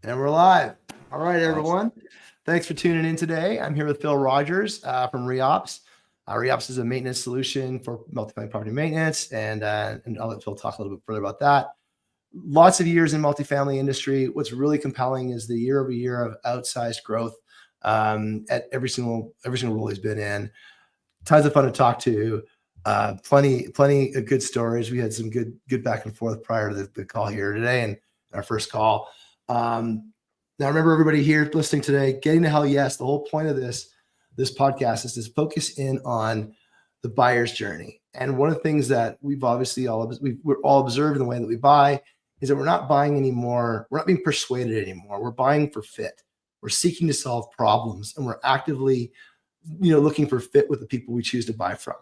And we're live. All right, Awesome. everyone. Thanks for tuning in today. I'm here with Phil Rodgers from Reops. Reops is a maintenance solution for multifamily property maintenance, and I'll let Phil talk a little bit further about that. Lots of years in multifamily industry. What's really compelling is the year over year of outsized growth at every single role he's been in. Tons of fun to talk to. Plenty of good stories. We had some good back and forth prior to the call here today and our first call. Now, remember everybody here listening today, getting to hell yes. The whole point of this podcast is to focus in on the buyer's journey. And one of the things that we're all observed in the way that we buy is that we're not buying anymore. We're not being persuaded anymore. We're buying for fit. We're seeking to solve problems, and we're actively, looking for fit with the people we choose to buy from.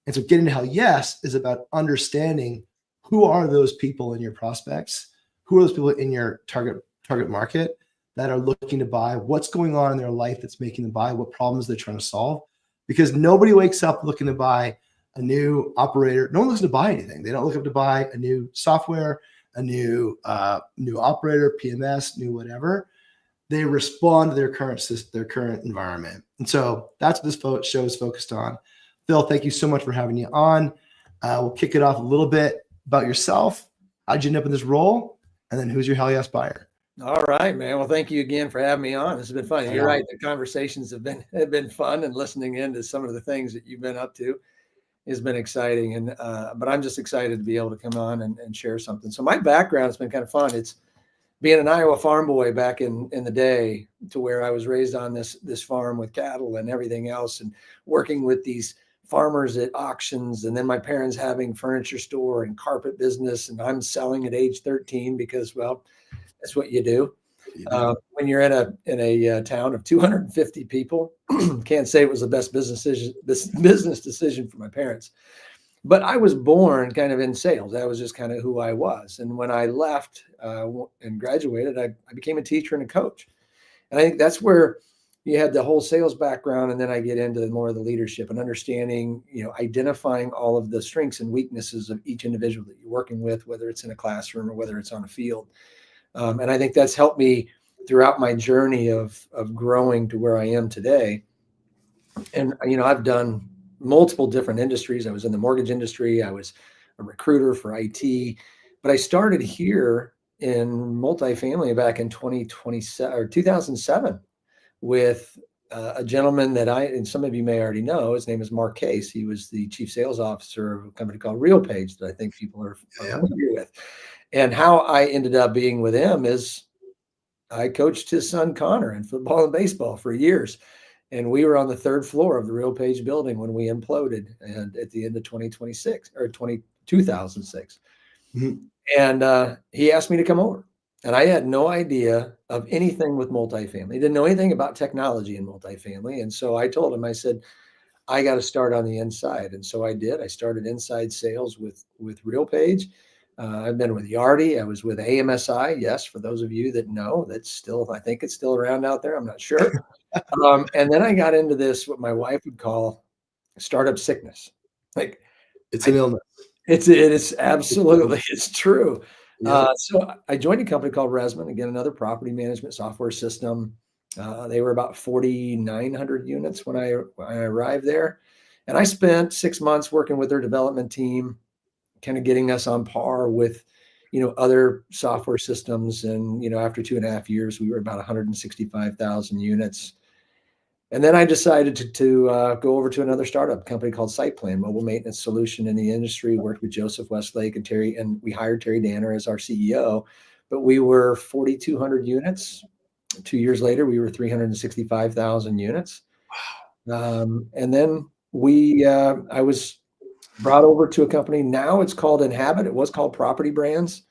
And so, getting to hell yes is about understanding who are those people in your prospects, who are those people in your target market that are looking to buy, what's going on in their life that's making them buy, what problems they're trying to solve. Because nobody wakes up looking to buy a new operator. No one looks to buy anything. They don't look up to buy a new software, a new operator, PMS, new whatever. They respond to their current environment. And so that's what this show is focused on. Phil, thank you so much for having you on. We'll kick it off a little bit about yourself. How'd you end up in this role? And then who's your hell yes buyer? All right, man. Well, thank you again for having me on. This has been fun. You're right. The conversations have been fun, and listening into some of the things that you've been up to has been exciting. And but I'm just excited to be able to come on and share something. So my background has been kind of fun. It's being an Iowa farm boy back in the day, to where I was raised on this farm with cattle and everything else, and working with these farmers at auctions, and then my parents having furniture store and carpet business, and I'm selling at age 13 because, well, that's what you do. When you're in a town of 250 people. Can't say it was the best business decision for my parents, but I was born kind of in sales. That was just kind of who I was. And when I left and graduated, I became a teacher and a coach. And I think that's where you had the whole sales background, and then I get into more of the leadership and understanding, identifying all of the strengths and weaknesses of each individual that you're working with, whether it's in a classroom or whether it's on a field. And I think that's helped me throughout my journey of growing to where I am today. And, I've done multiple different industries. I was in the mortgage industry. I was a recruiter for IT, but I started here in multifamily back in 2027 or 2007 with a gentleman that and some of you may already know. His name is Mark Case. He was the chief sales officer of a company called RealPage that I think people are familiar with. And how I ended up being with him is I coached his son Connor in football and baseball for years. And we were on the third floor of the RealPage building when we imploded, and at the end of 2006. Mm-hmm. And he asked me to come over. And I had no idea of anything with multifamily. Didn't know anything about technology in multifamily. And so I told him, I said, I got to start on the inside. And so I did. I started inside sales with RealPage. I've been with Yardi. I was with AMSI. Yes, for those of you that know, I think it's still around out there. I'm not sure. And then I got into this, what my wife would call startup sickness. Like, it's an illness. It is absolutely, it's true. So I joined a company called Resman, again, another property management software system. They were about 4,900 units when I arrived there. And I spent 6 months working with their development team, kind of getting us on par with, other software systems. And, after 2.5 years, we were about 165,000 units. And then I decided to go over to another startup company called SitePlan, mobile maintenance solution in the industry, worked with Joseph Westlake and Terry, and we hired Terry Danner as our CEO. But we were 4,200 units. 2 years later, we were 365,000 units. And then I was brought over to a company. Now it's called Inhabit. It was called Property Brands.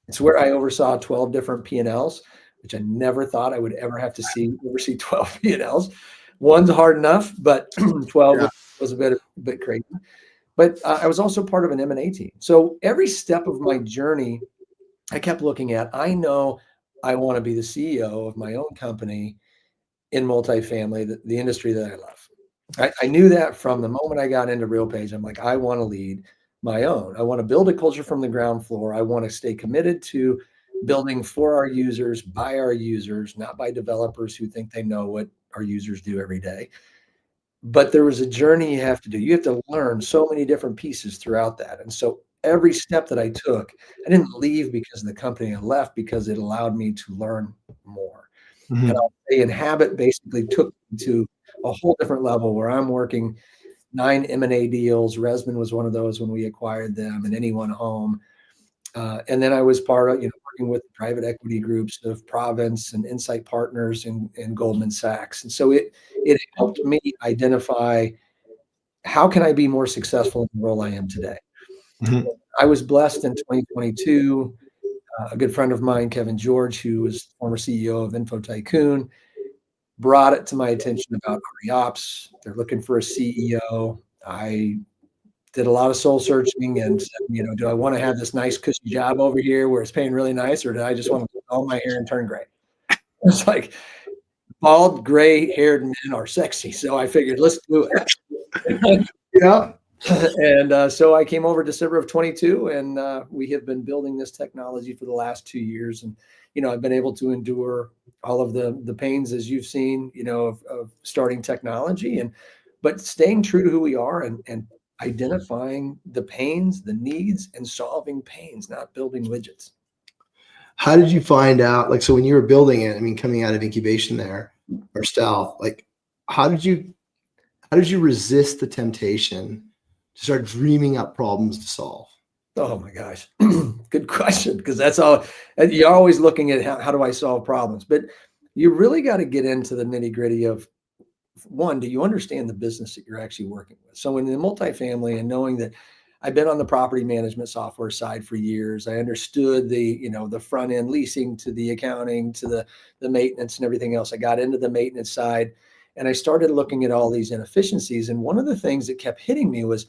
It's where I oversaw 12 different P&Ls, which I never thought I would ever have to oversee 12 P&Ls. One's hard enough, but 12 was a bit crazy. But I was also part of an M&A team. So every step of my journey, I kept looking at, I know I want to be the CEO of my own company in multifamily, the industry that I love. I knew that from the moment I got into RealPage. I'm like, I want to lead my own. I want to build a culture from the ground floor. I want to stay committed to building for our users, by our users, not by developers who think they know what our users do every day. But there was a journey you have to do. You have to learn so many different pieces throughout that. And so every step that I took, I didn't leave because of the company. I left because it allowed me to learn more. And Mhm. I'll say Inhabit basically took me to a whole different level where I'm working 9 M&A deals. Resman was one of those when we acquired them, and Anyone Home. And then I was part of, working with private equity groups of Province and Insight Partners and Goldman Sachs. And so it helped me identify how can I be more successful in the role I am today. Mhm. I was blessed in 2022. A good friend of mine, Kevin George, who was former CEO of Info Tycoon, brought it to my attention about REOps. They're looking for a CEO. I did a lot of soul searching and said, do I want to have this nice cushy job over here where it's paying really nice, or do I just want to put all my hair and turn gray? It's like bald, gray-haired men are sexy, so I figured let's do it. Yeah. And so I came over December of 22, and we have been building this technology for the last 2 years. And I've been able to endure all of the pains, as you've seen, of starting technology, but staying true to who we are and identifying the pains, the needs, and solving pains, not building widgets. How did you find out? Like, so when you were building it, I mean, coming out of incubation there or stealth, like, how did you resist the temptation to start dreaming up problems to solve? Oh my gosh. Good question. Because that's all you're always looking at how do I solve problems? But you really got to get into the nitty gritty of one, do you understand the business that you're actually working with? So in the multifamily and knowing that I've been on the property management software side for years, I understood the front end leasing to the accounting to the maintenance and everything else. I got into the maintenance side and I started looking at all these inefficiencies. And one of the things that kept hitting me was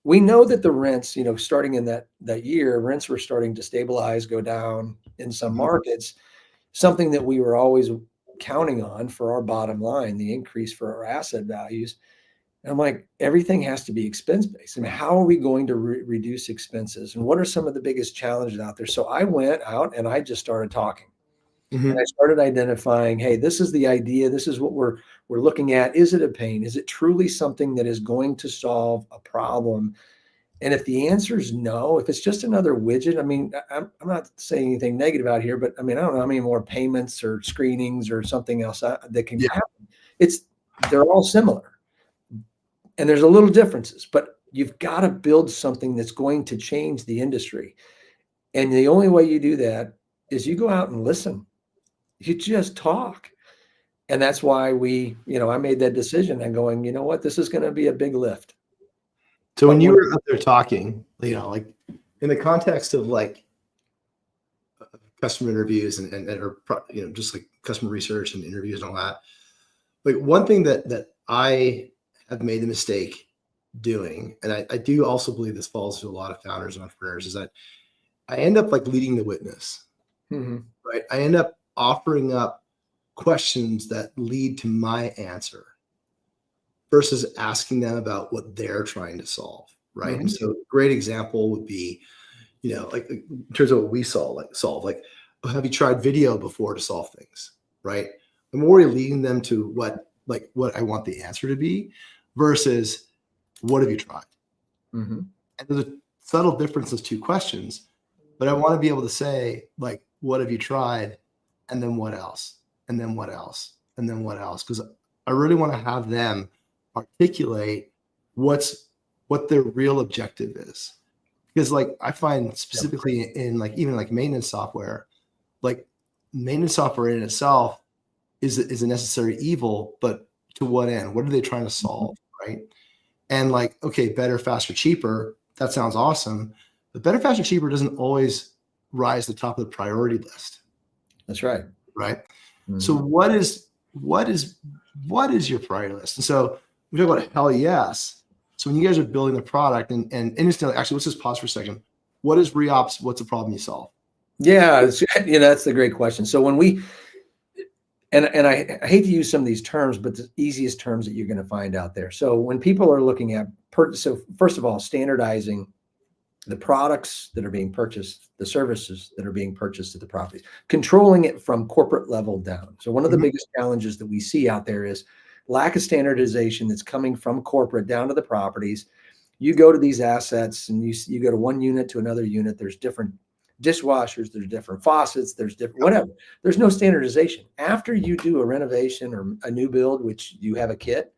we know that the rents, starting in that year, rents were starting to stabilize, go down in some markets, something that we were always counting on for our bottom line, the increase for our asset values. And I'm like, everything has to be expense based. I mean, how are we going to reduce expenses? And what are some of the biggest challenges out there? So I went out and I just started talking. And I Mhm. started identifying, hey, this is the idea. This is what we're looking at. Is it a pain? Is it truly something that is going to solve a problem? And if the answer is no, if it's just another widget, I mean, I'm not saying anything negative out here, but I mean, I don't know how many more payments or screenings or something else that can Yeah. happen. They're all similar and there's a little differences, but you've got to build something that's going to change the industry. And the only way you do that is you go out and listen. You just talk. And that's why I made that decision and going, you know what, this is going to be a big lift. So But when you were up there talking, like in the context of like customer interviews or just like customer research and interviews and all that, like one thing that I have made the mistake doing, and I do also believe this falls to a lot of founders and entrepreneurs, is that I end up like leading the witness, Mhm. right? I end up offering up questions that lead to my answer versus asking them about what they're trying to solve, right? And Mhm. so, a great example would be, like in terms of what we solve, like, oh, have you tried video before to solve things, right? I'm already leading them to what I want the answer to be versus what have you tried? Mhm. And there's a subtle difference in those two questions, but I want to be able to say, like, what have you tried? And then what else? And then what else? And then what else? Because I really want to have them articulate what their real objective is. Because like I find Yep. specifically in like even like like maintenance software in itself is a necessary evil, but to what end? What are they trying to Mhm. solve? Right. And like, okay, better, faster, cheaper. That sounds awesome. But better, faster, cheaper doesn't always rise to the top of the priority list, That's right. right? So Mhm. what is your priority list? And so we talk about hell yes. So when you guys are building the product and instantly, actually, let's just pause for a second. What is reops? What's the problem you solve? Yeah, that's the great question. So when we and I hate to use some of these terms, but the easiest terms that you're going to find out there. So when people are looking at so first of all, standardizing the products that are being purchased, the services that are being purchased at the properties, controlling it from corporate level down. So one of the biggest challenges that we see out there is lack of standardization that's coming from corporate down to the properties. You go to these assets and you go to one unit to another unit. There's different dishwashers, there's different faucets, there's different whatever. There's no standardization. After you do a renovation or a new build, which you have a kit,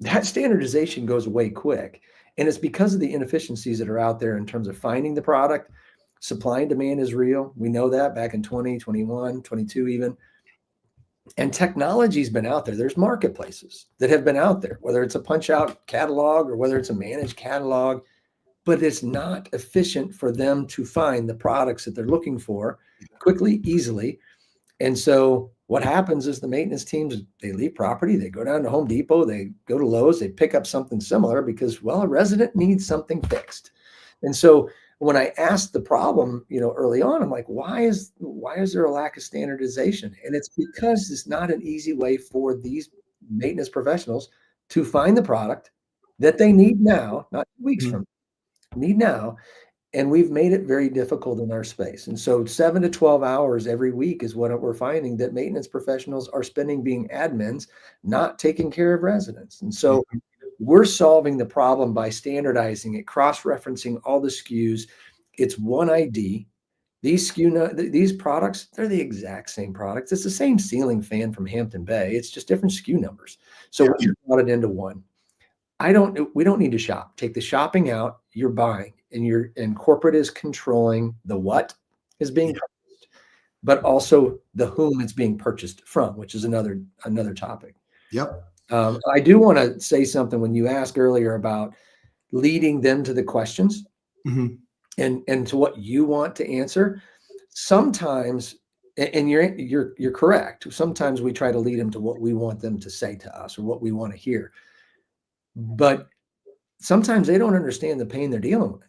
that standardization goes away quick. And it's because of the inefficiencies that are out there in terms of finding the product. Supply and demand is real. We know that back in 20, 21, 22 even. And technology's been out there. There's marketplaces that have been out there, whether it's a punch out catalog or whether it's a managed catalog, but it's not efficient for them to find the products that they're looking for quickly, easily. And so what happens is the maintenance teams, they leave property, they go down to Home Depot, they go to Lowe's, they pick up something similar because, well, a resident needs something fixed. And so when I asked the problem, early on, I'm like, why is there a lack of standardization? And it's because it's not an easy way for these maintenance professionals to find the product that they need now, not weeks from now, need now. And we've made it very difficult in our space. And so 7 to 12 hours every week is what we're finding that maintenance professionals are spending being admins, not taking care of residents. And so we're solving the problem by standardizing it, cross-referencing all the SKUs. It's one ID. These products, they're the exact same products. It's the same ceiling fan from Hampton Bay. It's just different SKU numbers. So we brought it into one. We don't need to shop. Take the shopping out, you're buying. And corporate is controlling the what is being purchased, but also the whom it's being purchased from, which is another topic. Yep. I do want to say something when you asked earlier about leading them to the questions and to what you want to answer. Sometimes, and you're correct. Sometimes we try to lead them to what we want them to say to us or what we want to hear, but sometimes they don't understand the pain they're dealing with.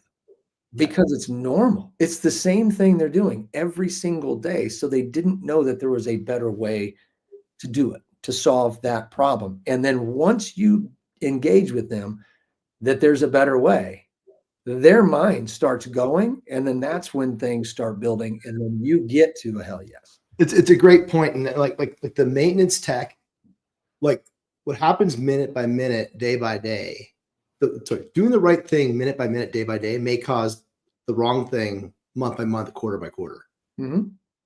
Because it's normal. It's the same thing they're doing every single day. So they didn't know that there was a better way to do it, to solve that problem. And then once you engage with them that there's a better way, their mind starts going. And then that's when things start building. And then you get to a hell yes. It's a great point. And like the maintenance tech, like what happens minute by minute, day by day, doing the right thing minute by minute, day by day may cause the wrong thing month by month, quarter by quarter.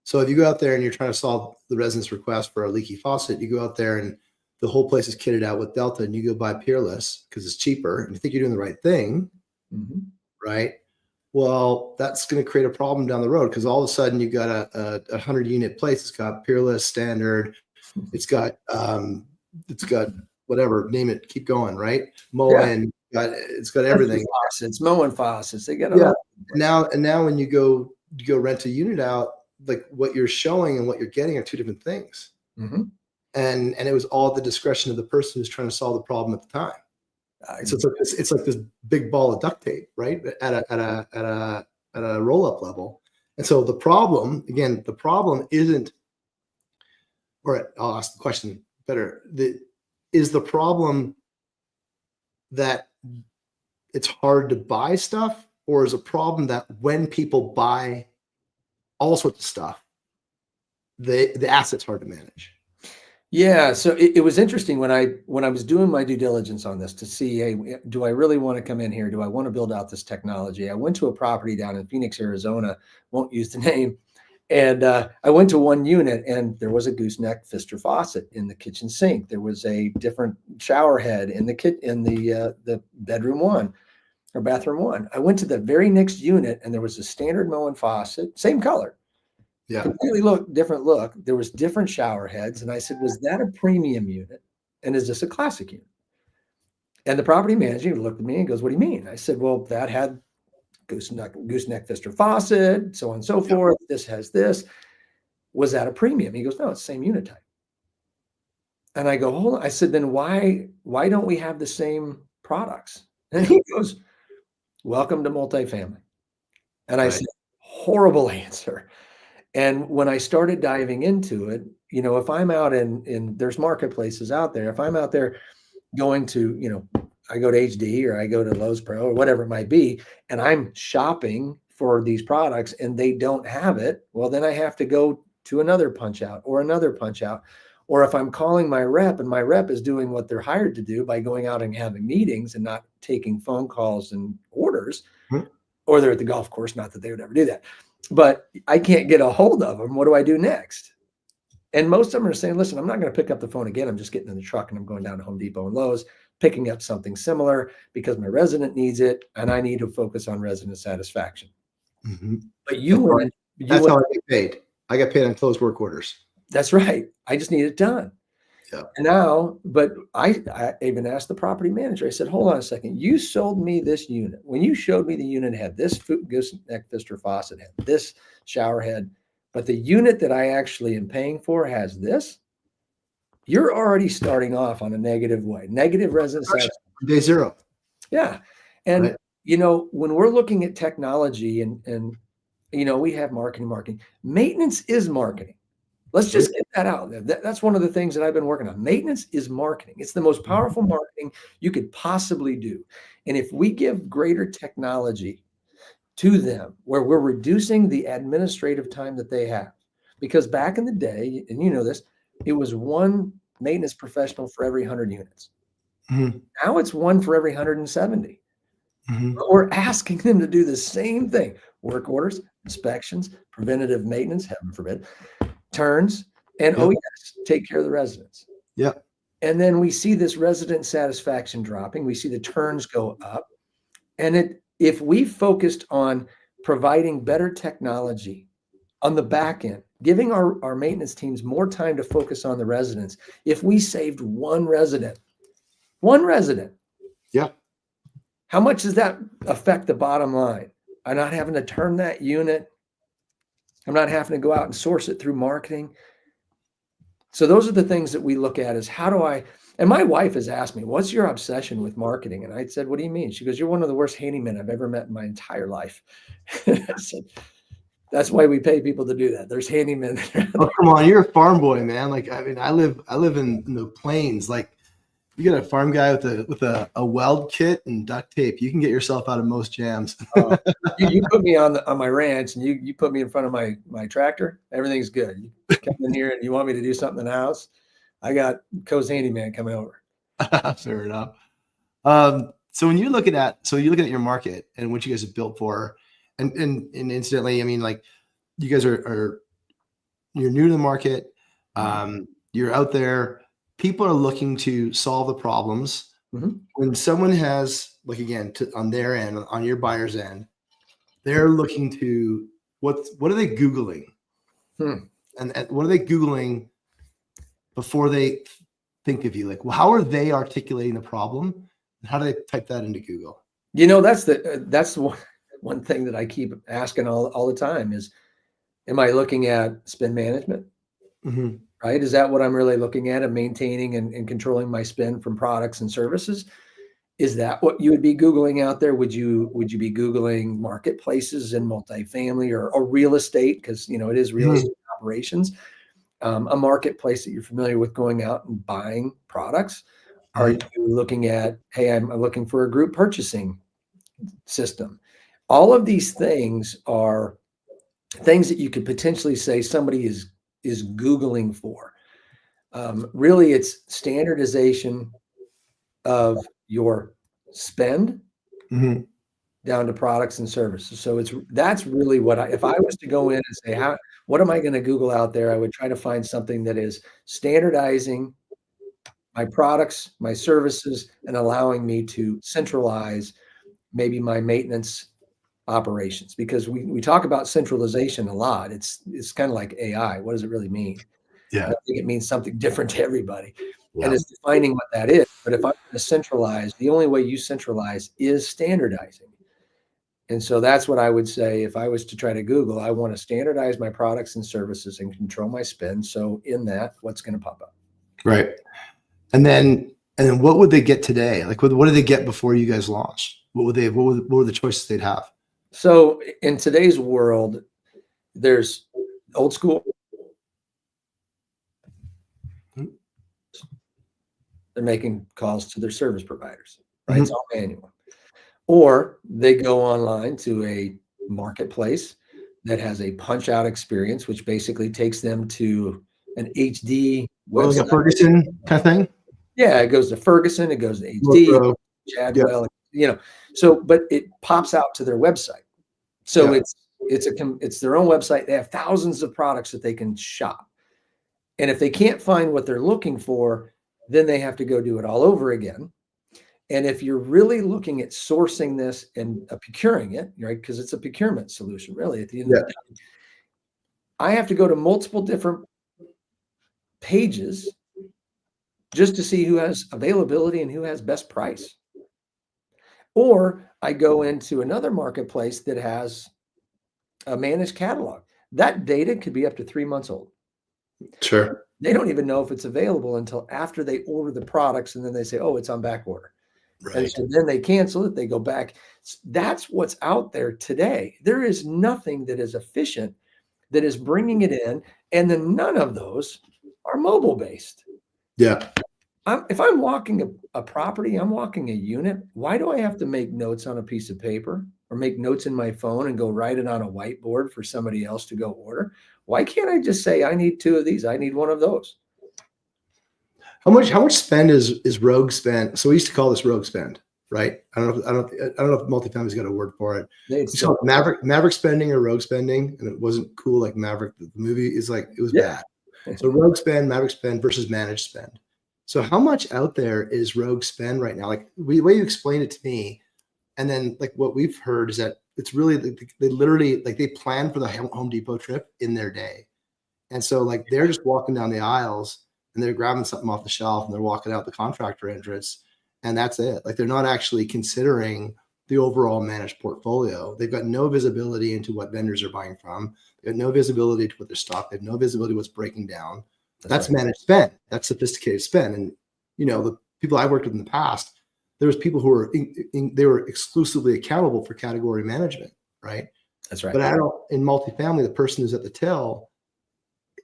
So if you go out there and you're trying to solve the resident's request for a leaky faucet, you go out there and the whole place is kitted out with Delta and you go buy Peerless because it's cheaper and you think you're doing the right thing, right? Well, that's going to create a problem down the road because all of a sudden you've got a 100-unit place. It's got Peerless, Standard. It's got whatever, name it, keep going, right? Moen. It's got everything. Faucets, Moen faucets. They get now when you go rent a unit out, like what you're showing and what you're getting are two different things. And it was all the discretion of the person who's trying to solve the problem at the time. So it's like this big ball of duct tape, right? At a roll up level. And so the problem isn't, or I'll ask the question better. Is the problem that it's hard to buy stuff, or is a problem that when people buy all sorts of stuff, the asset's hard to manage? Yeah. So it was interesting when I was doing my due diligence on this to see, hey, do I really want to come in here? Do I want to build out this technology? I went to a property down in Phoenix, Arizona, won't use the name. And I went to one unit and there was a gooseneck Pfister faucet in the kitchen sink. There was a different shower head in the bedroom one or bathroom one. I went to the very next unit and there was a standard Moen faucet, same color. Completely different look. There was different shower heads. And I said, was that a premium unit? And is this a classic unit? And the property manager looked at me and goes, what do you mean? I said, well, that had gooseneck Pfister faucet, so on and so forth. This has this. Was that a premium? He goes, no, it's the same unit type. And I go, hold on. I said, then why don't we have the same products? And he goes, welcome to multifamily. And I said, horrible answer. And when I started diving into it, if I'm out in there's marketplaces out there, if I'm out there going to, I go to HD or I go to Lowe's Pro or whatever it might be, and I'm shopping for these products and they don't have it, well, then I have to go to another punch out or another punch out. Or if I'm calling my rep and my rep is doing what they're hired to do by going out and having meetings and not taking phone calls and orders, or they're at the golf course, not that they would ever do that, but I can't get a hold of them. What do I do next? And most of them are saying, listen, I'm not going to pick up the phone again. I'm just getting in the truck and I'm going down to Home Depot and Lowe's, picking up something similar because my resident needs it and I need to focus on resident satisfaction. But that's how I get paid. I get paid on closed work orders. That's right. I just need it done. Yeah. And now, but I even asked the property manager, I said, hold on a second. You sold me this unit. When you showed me the unit had this gooseneck Pfister faucet, had this shower head, but the unit that I actually am paying for has this. You're already starting off on a negative way, negative resident satisfaction. Day zero. Yeah. And, when we're looking at technology and we have marketing, maintenance is marketing. Let's just get that out there. That's one of the things that I've been working on. Maintenance is marketing. It's the most powerful marketing you could possibly do. And if we give greater technology to them, where we're reducing the administrative time that they have, because back in the day, and you know this, it was one maintenance professional for every 100 units. Now it's one for every 170. But we're asking them to do the same thing: work orders, inspections, preventative maintenance, heaven forbid, turns, and oh yes, take care of the residents. Yeah. And then we see this resident satisfaction dropping. We see the turns go up. And if we focused on providing better technology on the back end, giving our maintenance teams more time to focus on the residents, if we saved one resident, yeah, how much does that affect the bottom line? I'm not having to turn that unit. I'm not having to go out and source it through marketing. So those are the things that we look at is and my wife has asked me, what's your obsession with marketing? And I said, what do you mean? She goes, you're one of the worst handymen I've ever met in my entire life. I said, that's why we pay people to do that. There's handymen. Oh, come on. You're a farm boy, man. Like, I mean, I live in the plains. Like, you get a farm guy with a weld kit and duct tape, you can get yourself out of most jams. You put me on my ranch and you put me in front of my tractor, everything's good. You come in here and you want me to do something in the house, I got Co's handyman coming over. Fair enough. So when you're looking at your market and what you guys have built for, and incidentally, I mean, like, you guys you're new to the market, you're out there. People are looking to solve the problems. When someone has, like, again, on their end, on your buyer's end, they're looking to what are they Googling? And what are they Googling before they think of you? Like, well, how are they articulating the problem? And how do they type that into Google? That's one thing that I keep asking all the time is, am I looking at spend management? Right? Is that what I'm really looking at? And maintaining and controlling my spend from products and services? Is that what you would be Googling out there? Would you be Googling marketplaces and multifamily or real estate? Because, it is real estate operations, a marketplace that you're familiar with going out and buying products. Are you looking at, hey, I'm looking for a group purchasing system? All of these things are things that you could potentially say somebody is Googling for. Really, it's standardization of your spend down to products and services. So that's really if I was to go in and say, what am I going to Google out there? I would try to find something that is standardizing my products, my services, and allowing me to centralize maybe my maintenance operations, because we talk about centralization a lot. It's kind of like AI. What does it really mean? Yeah. I think it means something different to everybody. Yeah. And it's defining what that is. But if I'm going to centralize, the only way you centralize is standardizing. And so that's what I would say. If I was to try to Google, I want to standardize my products and services and control my spend. So in that, what's going to pop up? Right. And then what would they get today? Like, what did they get before you guys launched? What were the choices they'd have? So in today's world, there's old school. They're making calls to their service providers, right? It's all manual. Or they go online to a marketplace that has a punch out experience, which basically takes them to an HD Well, like a website. Ferguson kind of thing. Yeah, it goes to Ferguson, it goes to HD, Pro. Yeah. Chadwell, so, but it pops out to their website. So Yeah. it's their own website. They have thousands of products that they can shop. And if they can't find what they're looking for, then they have to go do it all over again. And if you're really looking at sourcing this and procuring it, right, because it's a procurement solution, really, at the end of the day, I have to go to multiple different pages just to see who has availability and who has best price. Or I go into another marketplace that has a managed catalog. That data could be up to 3 months old. Sure. They don't even know if it's available until after they order the products, and then they say, oh, it's on back order. Right. And so then they cancel it, they go back. That's what's out there today. There is nothing that is efficient that is bringing it in, and then none of those are mobile based. Yeah. If I'm walking a property, I'm walking a unit, why do I have to make notes on a piece of paper or make notes in my phone and go write it on a whiteboard for somebody else to go order? Why can't I just say, I need 2 of these, I need 1 of those? How much spend is rogue spend? So we used to call this rogue spend, right? I don't know if multifamily's got a word for it. It's called Maverick spending or rogue spending, and it wasn't cool like Maverick. The movie is like, it was bad. So rogue spend, Maverick spend versus managed spend. So how much out there is rogue spend right now? Like the way you explained it to me, and then like what we've heard is that it's really they literally like they plan for the Home Depot trip in their day, and so like they're just walking down the aisles and they're grabbing something off the shelf and they're walking out the contractor entrance, and that's it. Like they're not actually considering the overall managed portfolio. They've got no visibility into what vendors are buying from. They've got no visibility to what they're stock. They have no visibility to what's breaking down. That's right. Managed spend. That's sophisticated spend. And the people I've worked with in the past, there was people who were they were exclusively accountable for category management, right? That's right. But in multifamily, the person who's at the till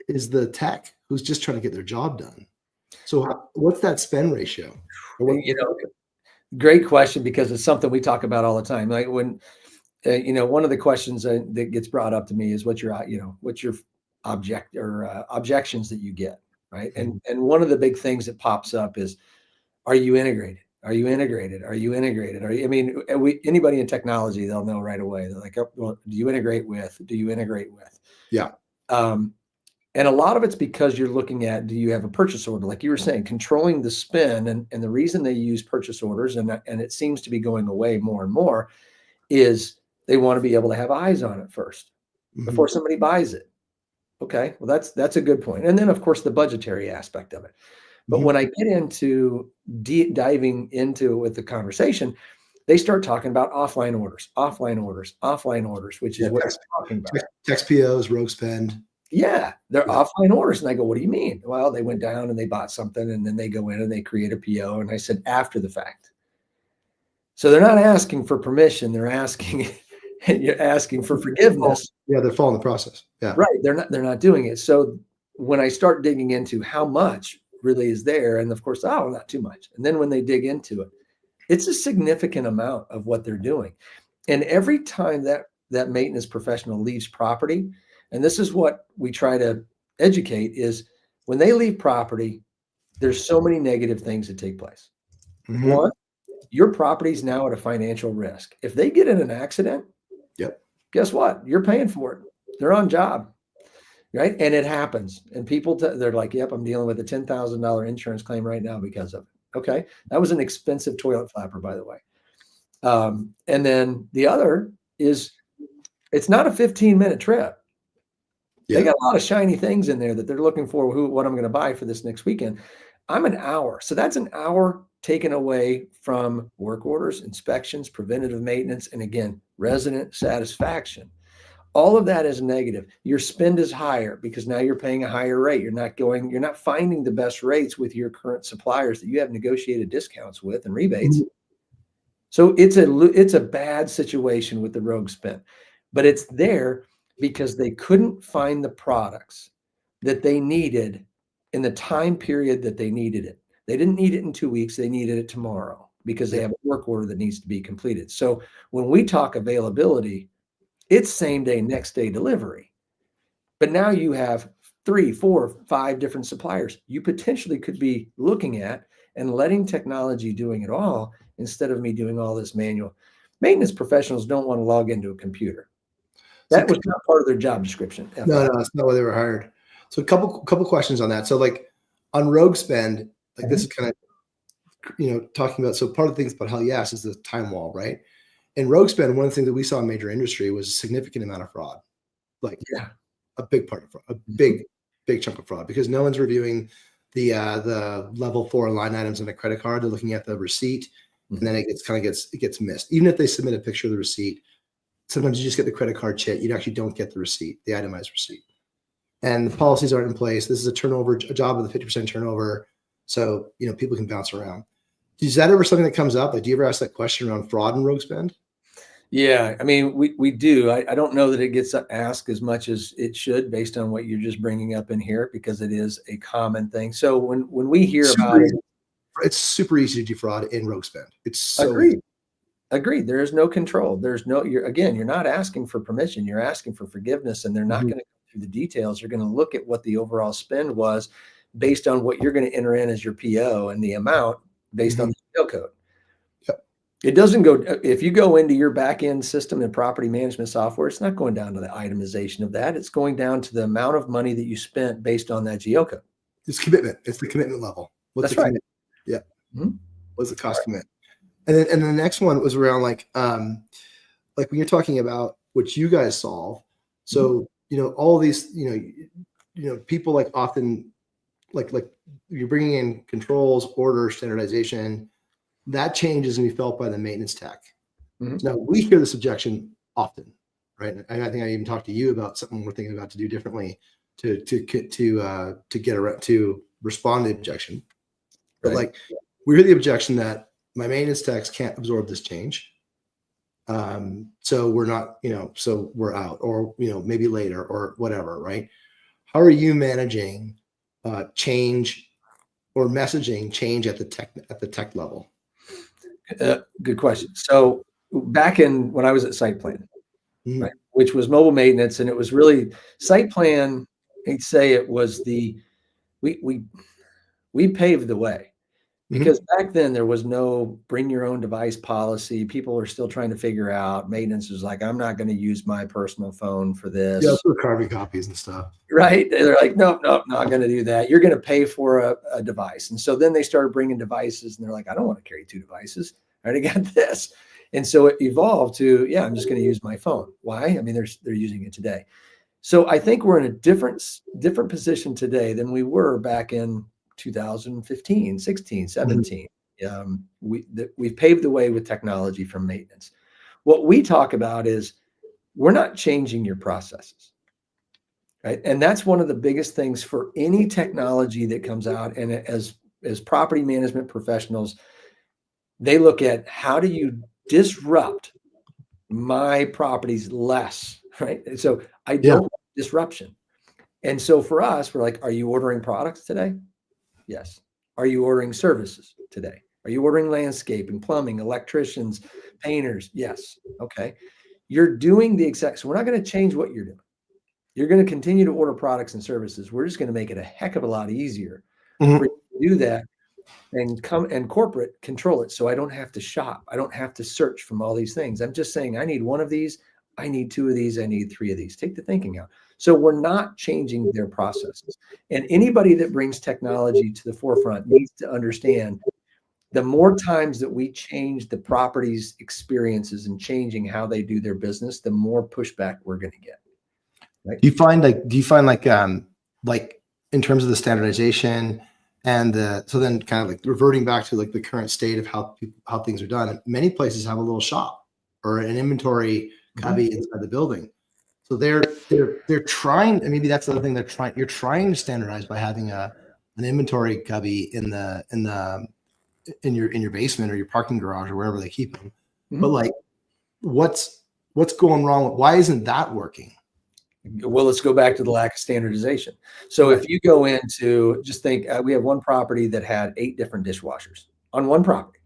is the tech who's just trying to get their job done. So what's that spend ratio? Great question, because it's something we talk about all the time. Like when, one of the questions that gets brought up to me is what's your objections that you get, right? And one of the big things that pops up is, are you integrated? Are you integrated? Are you integrated? Anybody in technology, they'll know right away. They're like, oh, well, do you integrate with? Do you integrate with? Yeah. And a lot of it's because you're looking at, do you have a purchase order? Like you were saying, controlling the spend, and the reason they use purchase orders, and it seems to be going away more and more, is they want to be able to have eyes on it first before somebody buys it. Okay, well, that's a good point. And then, of course, the budgetary aspect of it. But when I get into diving into it with the conversation, they start talking about offline orders, which is what we're talking about. Text POs, rogue spend. Yeah, they're offline orders. And I go, what do you mean? Well, they went down and they bought something, and then they go in and they create a PO. And I said, after the fact. So they're not asking for permission. They're asking, you're asking for forgiveness. Yeah, they're following the process. Yeah. Right. They're not doing it. So when I start digging into how much really is there, and of course, oh, not too much. And then when they dig into it, it's a significant amount of what they're doing. And every time that maintenance professional leaves property, and this is what we try to educate, is when they leave property, there's so many negative things that take place. One, your property's now at a financial risk. If they get in an accident, guess what? You're paying for it. They're on job, right? And it happens. And people, they're like, yep, I'm dealing with a $10,000 insurance claim right now because of it. Okay. That was an expensive toilet flapper, by the way. And then the other is, it's not a 15-minute trip. They got a lot of shiny things in there that they're looking for, what I'm going to buy for this next weekend. I'm an hour. So that's an hour taken away from work orders, inspections, preventative maintenance, and again, resident satisfaction. All of that is negative. Your spend is higher because now you're paying a higher rate. You're not finding the best rates with your current suppliers that you have negotiated discounts with and rebates. So it's a bad situation with the rogue spend, but it's there because they couldn't find the products that they needed in the time period that they needed it. They didn't need it in 2 weeks. They needed it tomorrow. because they have a work order that needs to be completed. So when we talk availability, it's same day, next day delivery. But now you have 3, 4, 5 different suppliers you potentially could be looking at and letting technology doing it all instead of me doing all this manual. Maintenance professionals don't want to log into a computer. That was not part of their job description. No, it's not why they were hired. So a couple questions on that. So like on rogue spend, like this is kind of, talking about, so part of the things about hell yes is the time wall, right? In rogue spend, one of the things that we saw in major industry was a significant amount of fraud. Like a big part of fraud, a big chunk of fraud, because no one's reviewing the level 4 line items on a credit card. They're looking at the receipt, and then it gets missed. Even if they submit a picture of the receipt, sometimes you just get the credit card chit. You actually don't get the receipt, the itemized receipt. And the policies aren't in place. This is a job with a 50% turnover. So, people can bounce around. Is that ever something that comes up? Like, do you ever ask that question around fraud and rogue spend? Yeah, I mean, we do. I don't know that it gets asked as much as it should based on what you're just bringing up in here, because it is a common thing. So when we hear about it, it's super easy to defraud in rogue spend. It's so Agreed. There is no control. There's no, you're not asking for permission. You're asking for forgiveness, and they're not going to go through the details. You're going to look at what the overall spend was based on what you're going to enter in as your PO and the amount based on the PO code. It doesn't go, if you go into your back end system and property management software, it's not going down to the itemization of that. It's going down to the amount of money that you spent based on that GO code. It's commitment. It's the commitment level. That's right. Yeah. What's the cost commit? And then the next one was around like when you're talking about what you guys solve. So, all these, people like often like you're bringing in controls, orders, standardization. That change is going to be felt by the maintenance tech. Now we hear this objection often, right? And I think I even talked to you about something we're thinking about to do differently to get around to respond to the objection. But we hear the objection that my maintenance techs can't absorb this change. So we're not, so we're out, or, maybe later or whatever, right? How are you managing change or messaging change at the tech level? Good question. So back in when I was at Site Plan, right, which was mobile maintenance, and it was really Site Plan, I'd say it was we paved the way, because back then there was no bring your own device policy. People are still trying to figure out. Maintenance was like, I'm not going to use my personal phone for this. Yeah, for carbon copies and stuff. Right. They're like, nope, not going to do that. You're going to pay for a device. And so then they started bringing devices, and they're like, I don't want to carry 2 devices. I already got this. And so it evolved to, I'm just going to use my phone. Why? I mean, they're using it today. So I think we're in a different position today than we were back in 2015, 16, 17. We've paved the way with technology from maintenance. What we talk about is we're not changing your processes, right? And that's one of the biggest things for any technology that comes out. And as property management professionals, they look at, how do you disrupt my properties less, right? And so I don't want disruption. And so for us, we're like, are you ordering products today? Yes. Are you ordering services today? Are you ordering landscaping, plumbing, electricians, painters? Yes. Okay. You're doing the exact, so we're not going to change what you're doing. You're going to continue to order products and services. We're just going to make it a heck of a lot easier for you to do that and come and corporate control it. So I don't have to shop. I don't have to search from all these things. I'm just saying, I need 1 of these. I need 2 of these. I need 3 of these. Take the thinking out. So we're not changing their processes. And anybody that brings technology to the forefront needs to understand, the more times that we change the property's experiences and changing how they do their business, the more pushback we're going to get. Right? Do you find like in terms of the standardization and so then kind of like reverting back to like the current state of how things are done, many places have a little shop or an inventory cubby inside the building. So they're trying, and maybe that's the other thing you're trying to standardize by having an inventory cubby in your basement or your parking garage or wherever they keep them. But like, what's going wrong? Why isn't that working? Well, let's go back to the lack of standardization. So if you go into, just think, we have one property that had 8 different dishwashers on one property.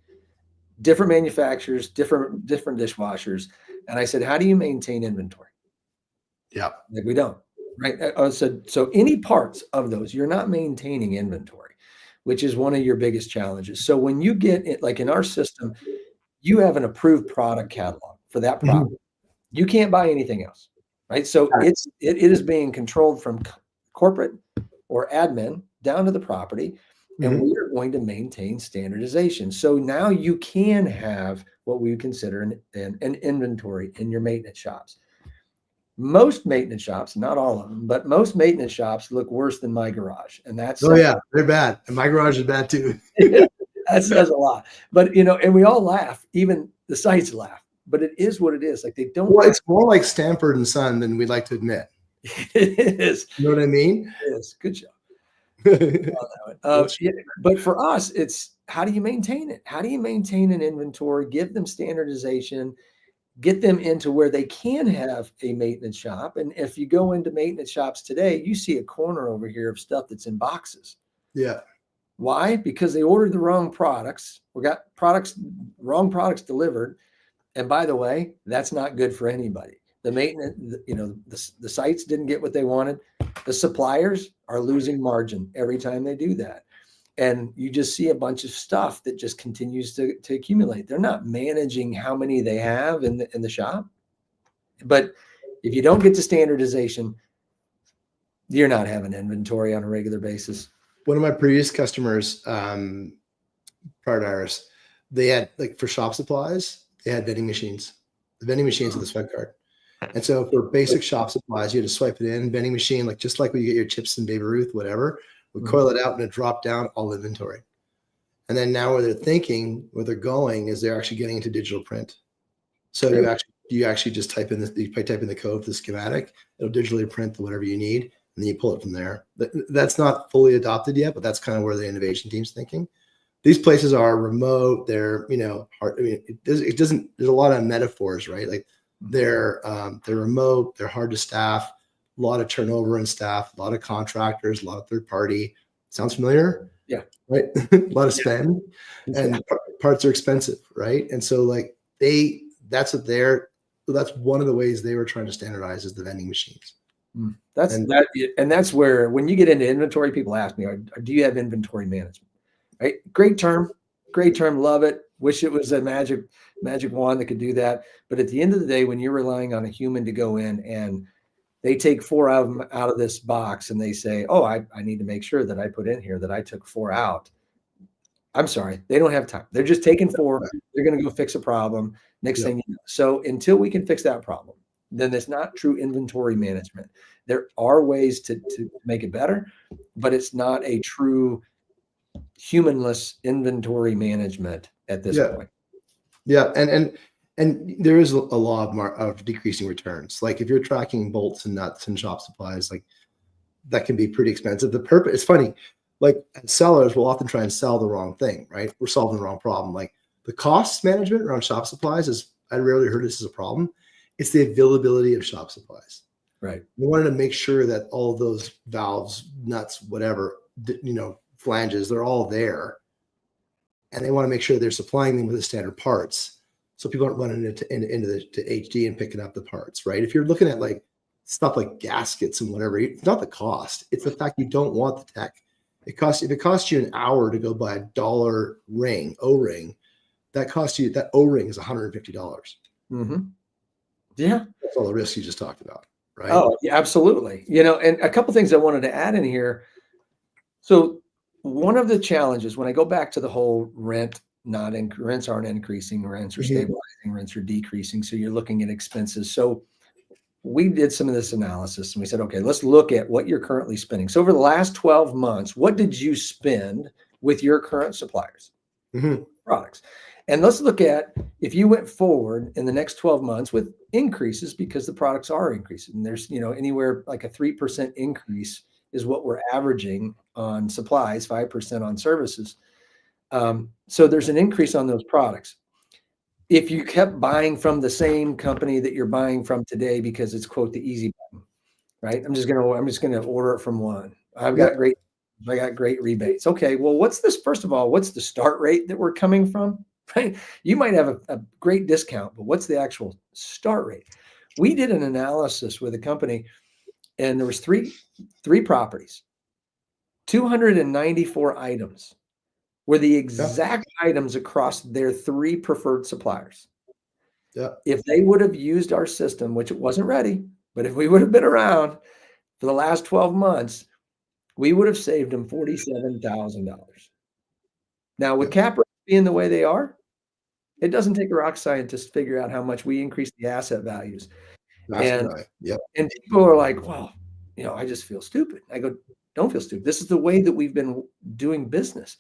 different manufacturers, different dishwashers. And I said, how do you maintain inventory? Yeah. Like, we don't, right? So any parts of those, you're not maintaining inventory, which is one of your biggest challenges. So when you get it, like in our system, you have an approved product catalog for that product. You can't buy anything else, right? So it is being controlled from corporate or admin down to the property, and we are going to maintain standardization. So now you can have what we would consider an inventory in your maintenance shops. Most maintenance shops, not all of them, but most maintenance shops look worse than my garage, and that's yeah, they're bad, and my garage is bad too. That says a lot. But and we all laugh, even the sites laugh. But it is what it is. Like, they don't. Well, it's more like Stanford and Son than we'd like to admit. It is. You know what I mean? It is. Good job. But for us, it's how do you maintain it? How do you maintain an inventory? Give them standardization. Get them into where they can have a maintenance shop. And if you go into maintenance shops today, you see a corner over here of stuff that's in boxes. Yeah. Why? Because they ordered the wrong products or got wrong products delivered. And by the way, that's not good for anybody. The maintenance, the sites didn't get what they wanted. The suppliers are losing margin every time they do that. And you just see a bunch of stuff that just continues to accumulate. They're not managing how many they have in the shop. But if you don't get to standardization, you're not having inventory on a regular basis. One of my previous customers, prior to ours, they had, like, for shop supplies, they had vending machines. The vending machines with the swipe card. And so for basic shop supplies, you had to swipe it in, vending machine, like just like when you get your chips and Baby Ruth, whatever, we coil it out and it dropped down all inventory. And then now where they're going is they're actually getting into digital print. So you actually just type in the code for the schematic, it'll digitally print whatever you need, and then you pull it from there. That's not fully adopted yet, but that's kind of where the innovation team's thinking. These places are remote. They're, hard. I mean, there's a lot of metaphors, right? Like they're remote, they're hard to staff, a lot of turnover in staff, a lot of contractors, a lot of third party. Sounds familiar? Yeah. Right. A lot of spend, and parts are expensive. Right. And so that's one of the ways they were trying to standardize is the vending machines. That's where, when you get into inventory, people ask me, do you have inventory management? Right? Great term. Love it. Wish it was a magic wand that could do that. But at the end of the day, when you're relying on a human to go in and they take 4 of them out of this box and they say, oh, I need to make sure that I put in here that I took 4 out. I'm sorry. They don't have time. They're just taking 4. They're going to go fix a problem. Next thing you know. So until we can fix that problem, then it's not true inventory management. There are ways to make it better, but it's not a true humanless inventory management at this point. Yeah. And there is a law of decreasing returns. Like if you're tracking bolts and nuts and shop supplies, like that can be pretty expensive. It's funny, like sellers will often try and sell the wrong thing, right? We're solving the wrong problem. Like the cost management around shop supplies I rarely heard this as a problem. It's the availability of shop supplies. Right. We wanted to make sure that all of those valves, nuts, whatever, flanges, they're all there. And they want to make sure they're supplying them with the standard parts. So people aren't running into the HD and picking up the parts, right? If you're looking at like stuff like gaskets and whatever, it's not the cost. It's the fact you don't want the tech. If it costs you an hour to go buy a $1 ring, O-ring, that O-ring is $150. Mm-hmm. Yeah. That's all the risks you just talked about, right? Oh, yeah, absolutely. And a couple things I wanted to add in here. So one of the challenges when I go back to the whole rents aren't increasing, rents are stabilizing, rents are decreasing. So you're looking at expenses. So we did some of this analysis and we said, okay, let's look at what you're currently spending. So over the last 12 months, what did you spend with your current suppliers, products? And let's look at if you went forward in the next 12 months with increases, because the products are increasing. And there's, anywhere like a 3% increase is what we're averaging on supplies, 5% on services. So there's an increase on those products. If you kept buying from the same company that you're buying from today, because it's quote the easy button, right? I'm just gonna order it from one. I got great rebates. Okay, well, what's the start rate that we're coming from? right? You might have a great discount, but what's the actual start rate? We did an analysis with a company, and there was three properties, 294 items were the Yeah. exact items across their three preferred suppliers. Yeah. If they would have used our system, which it wasn't ready, but if we would have been around for the last 12 months, we would have saved them $47,000. Now, with Yeah. cap rates being the way they are, it doesn't take a rock scientist to figure out how much we increase the asset values. Massive And value. Yeah. and people are like, well, I just feel stupid. I go, don't feel stupid. This is the way that we've been doing business.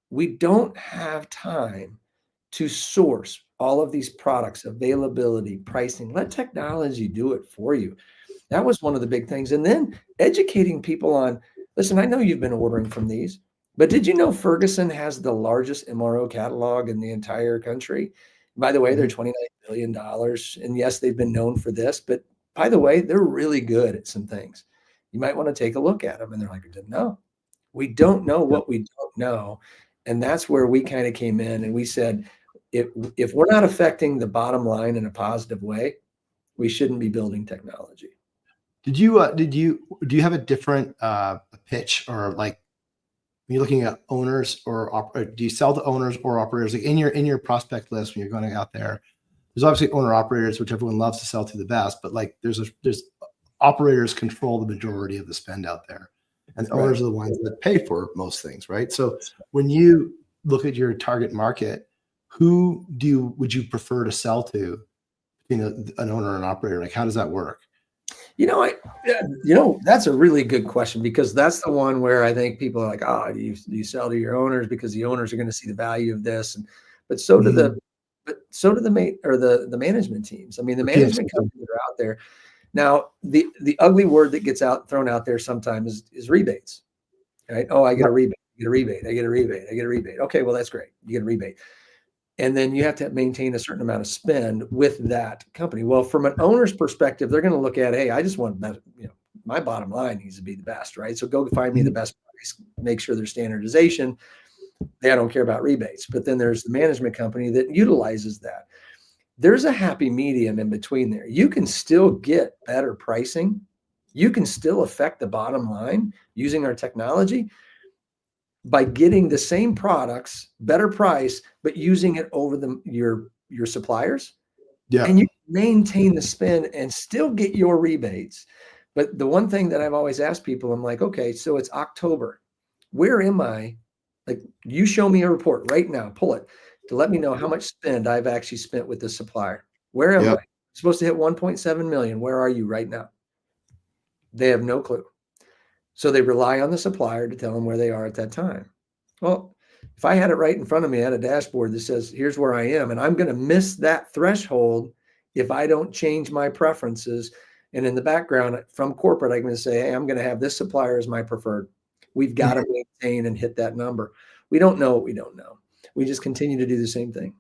We don't have time to source all of these products, availability, pricing. Let technology do it for you. That was one of the big things. And then educating people on, listen, I know you've been ordering from these, but did you know Ferguson has the largest MRO catalog in the entire country? By the way, they're $29 billion. And yes, they've been known for this, but by the way, they're really good at some things. You might want to take a look at them. And they're like, I didn't know. We don't know what we don't know. And that's where we kind of came in and we said, if we're not affecting the bottom line in a positive way, we shouldn't be building technology. Do you have a different pitch, or like when you're looking at owners or do you sell to owners or operators? Like in your prospect list when you're going out there, there's obviously owner operators, which everyone loves to sell to the best, but like there's operators control the majority of the spend out there, and the owners are the ones that pay for most things, right? So when you look at your target market, who would you prefer to sell to, an owner and an operator? Like, how does that work? That's a really good question, because that's the one where I think people are like, oh, do you sell to your owners because the owners are going to see the value of this, but so do the management teams. I mean, the management companies that are out there now. The ugly word that gets thrown out there sometimes is rebates, right? Oh, I get a rebate. I get a rebate. I get a rebate. I get a rebate. Okay, well, that's great. You get a rebate. And then you have to maintain a certain amount of spend with that company. Well, from an owner's perspective, they're going to look at, hey, I just want my bottom line needs to be the best, right? So go find me the best price, make sure there's standardization. I don't care about rebates. But then there's the management company that utilizes that. There's a happy medium in between there. You can still get better pricing. You can still affect the bottom line using our technology by getting the same products, better price, but using it over your suppliers. Yeah. And you maintain the spend and still get your rebates. But the one thing that I've always asked people, I'm like, okay, so it's October. Where am I? Like, you show me a report right now, pull it to let me know how much spend I've actually spent with this supplier. Where am I? I'm supposed to hit 1.7 million. Where are you right now? They have no clue. So they rely on the supplier to tell them where they are at that time. Well, if I had it right in front of me, I had a dashboard that says, here's where I am, and I'm going to miss that threshold if I don't change my preferences. And in the background from corporate, I'm going to say, hey, I'm going to have this supplier as my preferred. We've got to maintain and hit that number. We don't know what we don't know. We just continue to do the same thing.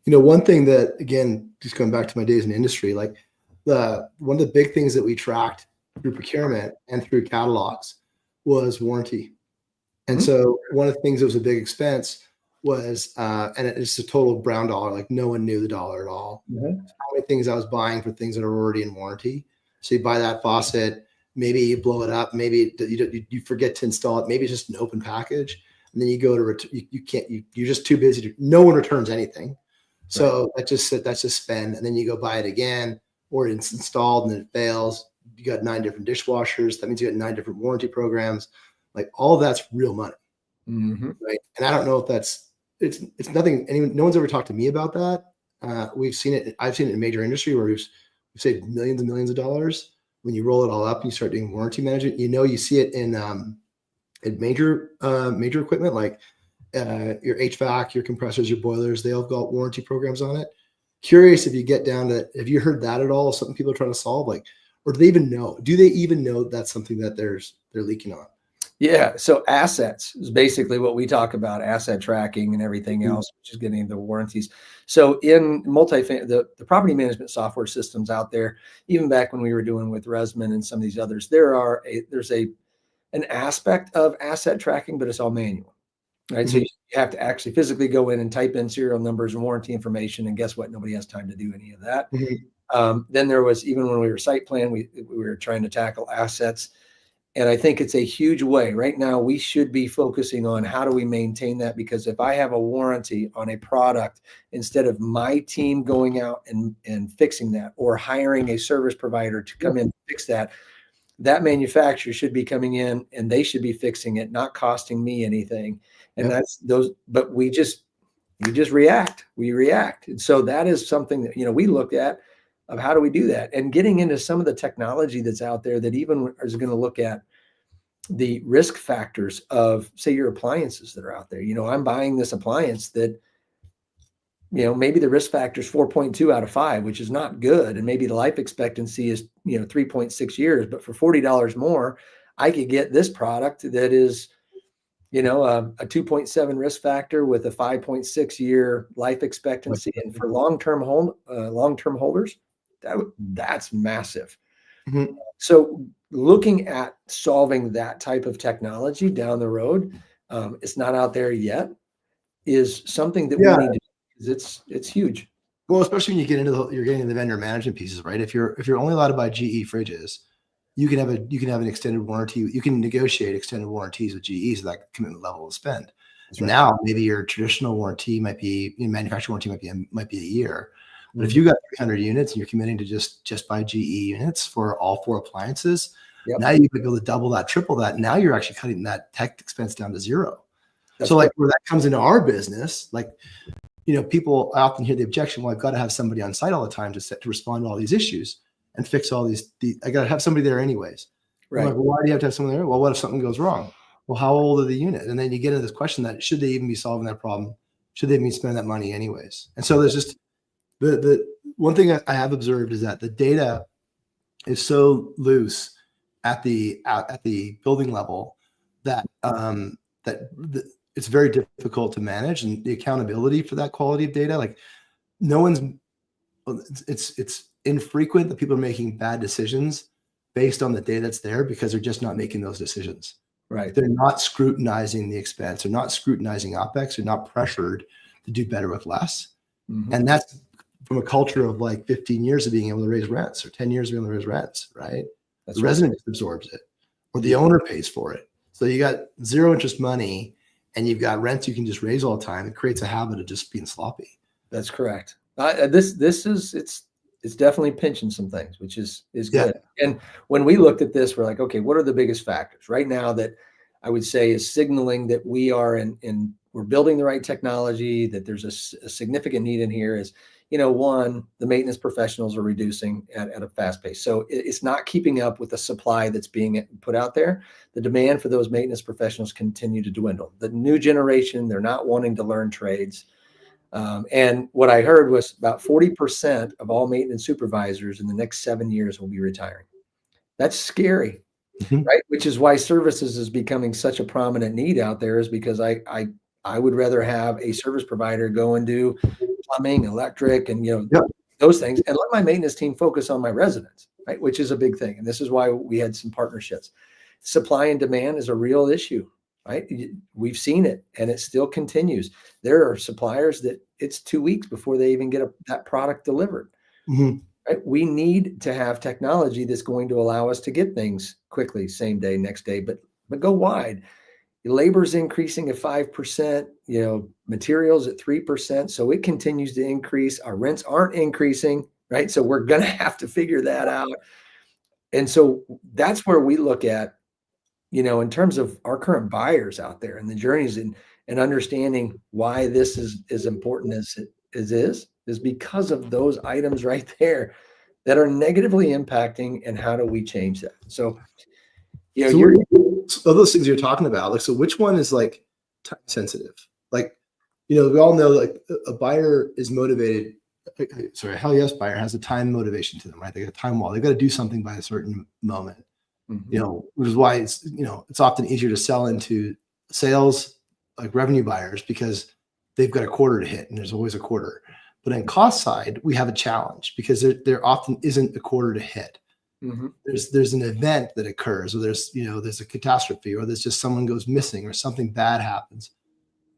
One thing that, again, just going back to my days in industry, like one of the big things that we tracked through procurement and through catalogs was warranty. And so one of the things that was a big expense was, and it's a total brown dollar, like no one knew the dollar at all. How many things I was buying for things that are already in warranty. So you buy that faucet, maybe you blow it up, maybe you forget to install it, maybe it's just an open package, and then you go to you're just too busy no one returns anything. So that's just spend, and then you go buy it again, or it's installed and then it fails. You got 9 different dishwashers. That means you got 9 different warranty programs. Like, all of that's real money, right? And I don't know if it's nothing. No one's ever talked to me about that. We've seen it. I've seen it in major industry where we've saved millions and millions of dollars. When you roll it all up and you start doing warranty management, you see it in major equipment like your HVAC, your compressors, your boilers. They all got warranty programs on it. Curious if you get down to, have you heard that at all? Something people are trying to solve, like, or do they even know? Do they even know that's something that they're leaking on? Yeah. So assets is basically what we talk about, asset tracking and everything else, which is getting the warranties. So in the property management software systems out there, even back when we were doing with Resman and some of these others, there's an aspect of asset tracking, but it's all manual. right? So you have to actually physically go in and type in serial numbers and warranty information. And guess what? Nobody has time to do any of that. Then there was, even when we were site plan, we were trying to tackle assets. And I think it's a huge way. Right now, we should be focusing on how do we maintain that? Because if I have a warranty on a product, instead of my team going out and fixing that, or hiring a service provider to come in and fix that, that manufacturer should be coming in and they should be fixing it, not costing me anything. And that's those, but we just react. We react. And so that is something that, we looked at, of how do we do that, and getting into some of the technology that's out there that even is going to look at the risk factors of, say, your appliances that are out there. I'm buying this appliance that, maybe the risk factor is 4.2 out of 5, which is not good. And maybe the life expectancy is, 3.6 years, but for $40 more, I could get this product that is, a 2.7 risk factor with a 5.6 year life expectancy. And for long-term holders, that's massive. So looking at solving that type of technology down the road, it's not out there yet, is something that we need to do, because it's huge. Well, especially when you get into you're getting the vendor management pieces, right? If you're only allowed to buy GE fridges, you can have an extended warranty. You can negotiate extended warranties with GE, so that commitment level of spend. Right. Now, maybe your traditional warranty might be, manufacturer warranty might be a year. But if you got 300 units and you're committing to just buy GE units for all 4 appliances, now you might be able to double that, triple that. Now you're actually cutting that tech expense down to 0. So like where that comes into our business, like, people, I often hear the objection, well, I've got to have somebody on site all the time to respond to all these issues and fix all these. I got to have somebody there anyways. Right. I'm like, well, why do you have to have someone there? Well, what if something goes wrong? Well, how old are the unit? And then you get into this question that should they even be solving that problem? Should they even be spending that money anyways? And so there's just, the one thing I have observed is that the data is so loose at the building level that it's very difficult to manage, and the accountability for that quality of data, like it's infrequent that people are making bad decisions based on the data that's there, because they're just not making those decisions. Right. They're not scrutinizing the expense. They're not scrutinizing OpEx. They're not pressured to do better with less. And that's from a culture of like 15 years of being able to raise rents, or 10 years of being able to raise rents, right? The resident absorbs it, or the owner pays for it. So you got 0 interest money, and you've got rents you can just raise all the time. It creates a habit of just being sloppy. That's correct. It's definitely pinching some things, which is good. And when we looked at this, we're like, okay, what are the biggest factors right now that I would say is signaling that we are we're building the right technology, that there's a significant need in here? Is, one, the maintenance professionals are reducing at a fast pace. So it's not keeping up with the supply that's being put out there. The demand for those maintenance professionals continue to dwindle. The new generation, they're not wanting to learn trades. And what I heard was about 40% of all maintenance supervisors in the next 7 years will be retiring. That's scary, right? Which is why services is becoming such a prominent need out there, is because I would rather have a service provider go and do plumbing, electric, and those things, and let my maintenance team focus on my residents, right? Which is a big thing. And this is why we had some partnerships. Supply and demand is a real issue, right? We've seen it, and it still continues. There are suppliers that it's 2 weeks before they even get that product delivered. Right? We need to have technology that's going to allow us to get things quickly, same day, next day, but go wide. Labor's increasing at 5%, materials at 3%. So it continues to increase. Our rents aren't increasing, right? So we're going to have to figure that out. And so that's where we look at, in terms of our current buyers out there and the journeys, and understanding why this is as important as it is because of those items right there that are negatively impacting, and how do we change that? So, so those things you're talking about, like, so which one is like time sensitive? Like, we all know, like, a buyer is motivated. Sorry, hell yes, buyer has a time motivation to them, right? They got a time wall. They got to do something by a certain moment, which is why it's, it's often easier to sell into sales, like revenue buyers, because they've got a quarter to hit, and there's always a quarter. But on cost side, we have a challenge, because there often isn't a quarter to hit. There's an event that occurs, or there's a catastrophe, or there's just someone goes missing, or something bad happens.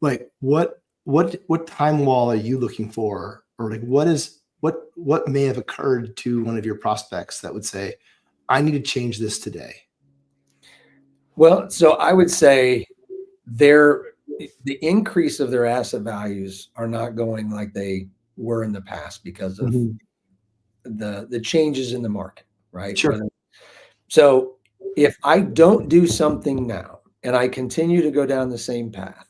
like what time wall are you looking for, or like what may have occurred to one of your prospects that would say, I need to change this today? Well, so I would say their the increase of their asset values are not going like they were in the past because of Mhm. the changes in the market, right? Sure. So if I don't do something now and I continue to go down the same path,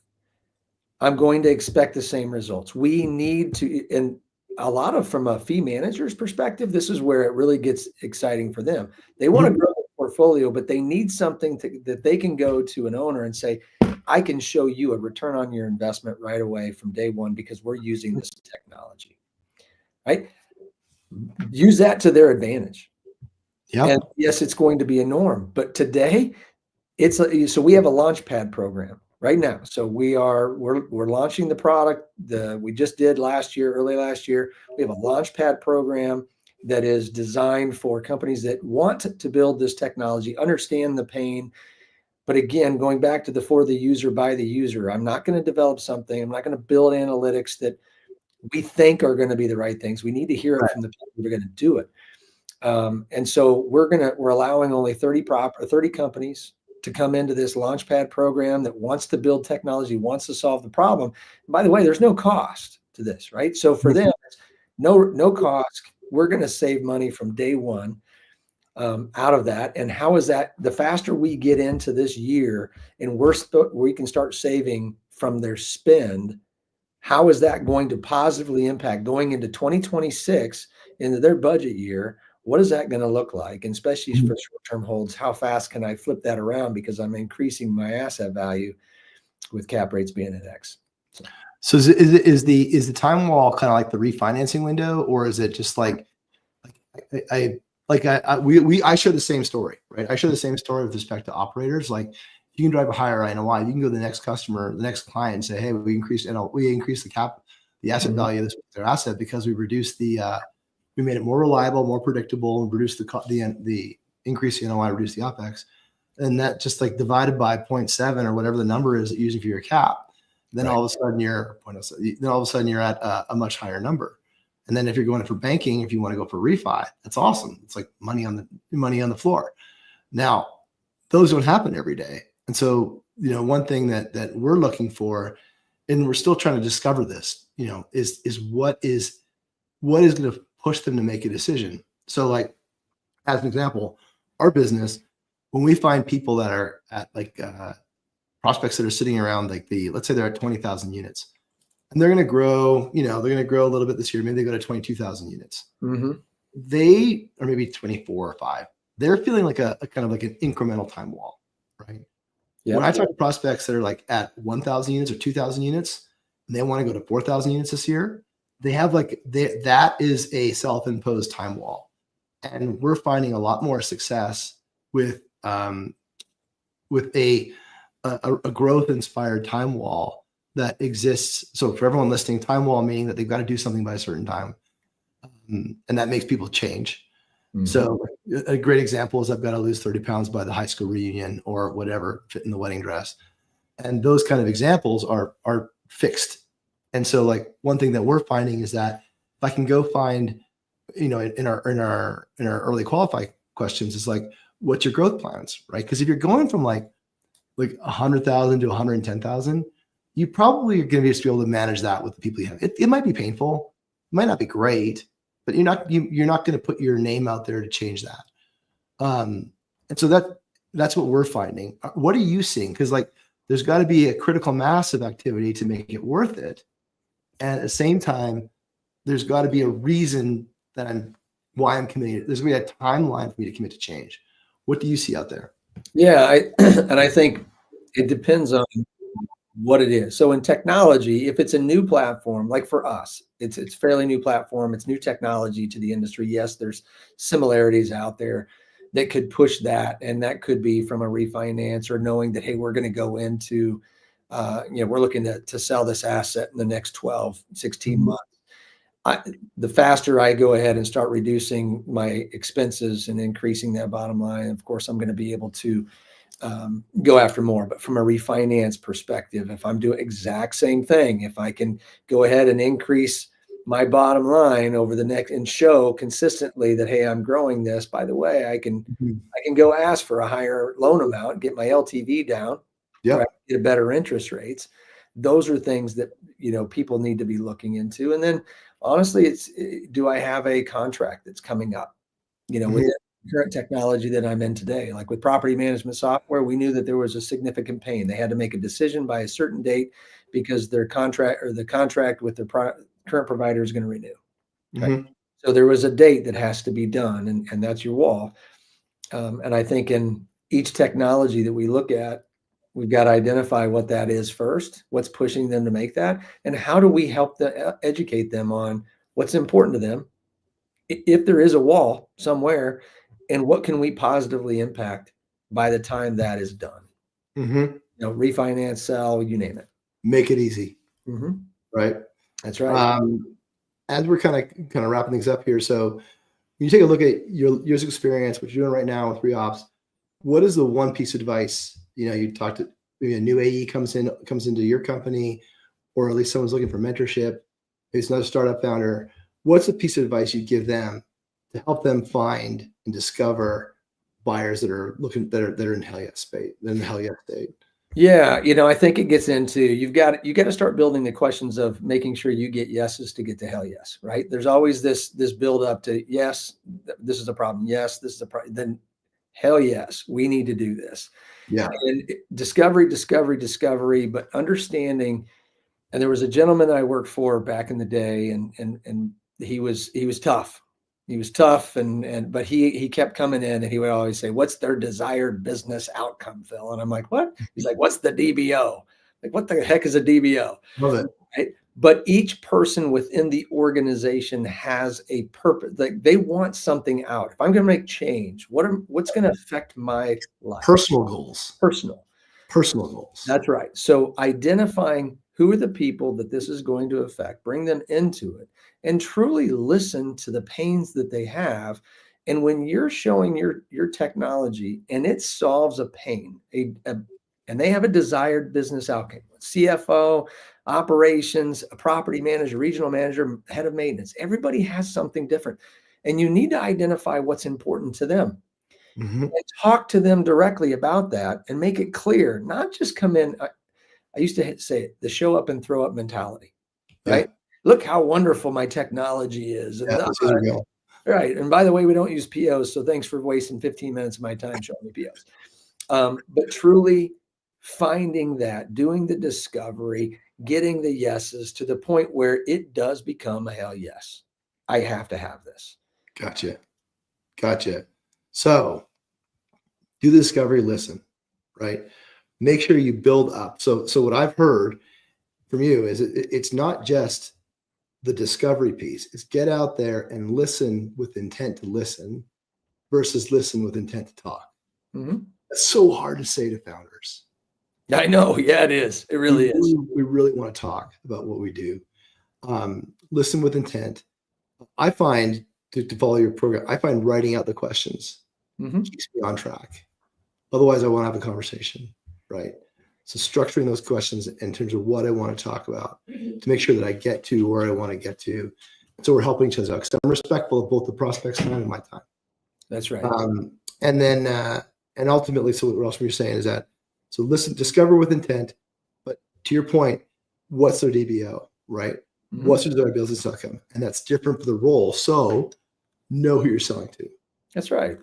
I'm going to expect the same results. We need to, and a lot of from a fee manager's perspective, this is where it really gets exciting for them. They want to Mhm. grow their portfolio, but they need something that they can go to an owner and say, I can show you a return on your investment right away from day one because we're using this technology, right? Use that to their advantage. And Yep. yes, it's going to be a norm, but today so we have a launch pad program right now. So we're launching the product. We just did early last year. We have a launch pad program that is designed for companies that want to build this technology, understand the pain. But again, going back to the for the user, by the user, I'm not going to develop something. I'm not going to build analytics that we think are going to be the right things. We need to hear it Right. from the people that are going to do it. And so we're allowing only 30 companies to come into this launchpad program that wants to build technology, wants to solve the problem. And by the way, there's no cost to this, right? So for them, it's no cost. We're going to save money from day one out of that. And how is that? The faster we get into this year and we can start saving from their spend, how is that going to positively impact going into 2026 into their budget year? What is that going to look like? And especially for Mhm. short-term holds, how fast can I flip that around because I'm increasing my asset value with cap rates being at X? So, So is the time wall kind of like the refinancing window, or is it just I share the same story, right? I share the same story with respect to operators. Like, you can drive a higher NOI, you can go to the next customer, the next client, and say, "Hey, we increased the asset mhm, value of their asset because we reduced we made it more reliable, more predictable, and reduced the increase in NOI, reduced the OpEx." And that just like divided by 0.7 or whatever the number is that you're using for your cap, then right. all of a sudden you're at a much higher number. And then if you're going for banking, if you want to go for refi, that's awesome. It's like money on the floor. Now, those don't happen every day. And so, one thing that we're looking for, and we're still trying to discover this, is what is going to push them to make a decision. So, like, as an example, our business, when we find people that are at prospects that are sitting around like let's say they're at 20,000 units, and they're going to grow, they're going to grow a little bit this year. Maybe they go to 22,000 units. Hmm. They, or maybe 24 or five, they're feeling like a kind of like an incremental time wall, right? When I Yep. talk to prospects that are like at 1,000 units or 2,000 units, and they want to go to 4,000 units this year, they have that is a self-imposed time wall. And we're finding a lot more success with with a growth inspired time wall that exists. So for everyone listening, time wall meaning that they've got to do something by a certain time, and that makes people change. Hmm. So a great example is I've got to lose 30 pounds by the high school reunion or whatever, fit in the wedding dress. And those kind of examples are fixed. And so like one thing that we're finding is that if I can go find, in our early qualify questions is like, what's your growth plans, right? Because if you're going from like 100,000 to 110,000, you probably are going to be able to manage that with the people you have. It might be painful, it might not be great, but you're not going to put your name out there to change that. And so that's what we're finding. What are you seeing? Because like there's got to be a critical mass of activity to make it worth it, and at the same time, there's got to be a reason that why I'm committing. There's going to be a timeline for me to commit to change. What do you see out there? Yeah. And I think it depends on what it is. So in technology, if it's a new platform, like for us, it's fairly new platform, it's new technology to the industry. Yes, there's similarities out there that could push that, and that could be from a refinance or knowing that hey, we're going to go into, we're looking to sell this asset in the next 12, 16 Mhm. months. I, the faster I go ahead and start reducing my expenses and increasing that bottom line, of course, I'm going to be able to go after more. But from a refinance perspective, if I'm doing exact same thing, if I can go ahead and increase my bottom line over the next and show consistently that, hey, I'm growing this. By the way, I can go ask for a higher loan amount, get my LTV down, Yeah. right, get better interest rates. Those are things that, people need to be looking into. And then honestly, do I have a contract that's coming up, with the current technology that I'm in today? Like with property management software, we knew that there was a significant pain. They had to make a decision by a certain date because their contract or the contract with their current provider is going to renew. Right? So there was a date that has to be done, and that's your wall. And I think in each technology that we look at, we've got to identify what that is first, what's pushing them to make that, and how do we help educate them on what's important to them, if there is a wall somewhere, and what can we positively impact by the time that is done. Refinance, sell, you name it. Make it easy. Right. That's right. As we're kind of wrapping things up here, so when you take a look at your years of experience, what you're doing right now with Reops, what is the one piece of advice? You talked to maybe a new AE comes into your company, or at least someone's looking for mentorship. Maybe it's another startup founder. What's a piece of advice you give them to help them find and discover buyers that are in hell yes state? Yeah, I think it gets into you got to start building the questions of making sure you get yeses to get to hell yes, right? There's always this build up to yes, this is a problem. Yes, this is a problem. Then hell yes, we need to do this. Yeah. And discovery, but understanding. And there was a gentleman that I worked for back in the day, and he was tough. He was tough, but he kept coming in, and he would always say, "What's their desired business outcome, Phil?" And I'm like, "What?" He's like, "What's the DBO?" Like, what the heck is a DBO? Love it. Right? But each person within the organization has a purpose. Like, they want something out. If I'm going to make change, what's going to affect my life? Personal goals. Personal goals. That's right. So identifying who are the people that this is going to affect, bring them into it, and truly listen to the pains that they have. And when you're showing your technology and it solves a pain, and they have a desired business outcome, CFO, operations, a property manager, regional manager, head of maintenance, everybody has something different. And you need to identify what's important to them. And talk to them directly about that and make it clear, not just come in. I used to say it, the show up and throw up mentality, right? Yeah. Look how wonderful my technology is. And right. And by the way, we don't use POs. So thanks for wasting 15 minutes of my time showing me POs. But truly finding that, doing the discovery, getting the yeses to the point where it does become a hell yes. I have to have this. Gotcha. So do the discovery, listen, right? Make sure you build up. So what I've heard from you is it's not just the discovery piece. It's get out there and listen with intent to listen versus listen with intent to talk. That's so hard to say to founders. I know. Yeah, it is. It really is. We really want to talk about what we do. Listen with intent. I find to follow your program, I find writing out the questions keeps me on track. Otherwise, I won't have a conversation, right? So structuring those questions in terms of what I want to talk about to make sure that I get to where I want to get to. So we're helping each other out because I'm respectful of both the prospect's time and my time. That's right. And then, and ultimately, so what else you're saying is that, so listen, discover with intent, but to your point, what's their DBO, right? What's their business outcome? And that's different for the role. So know who you're selling to. That's right.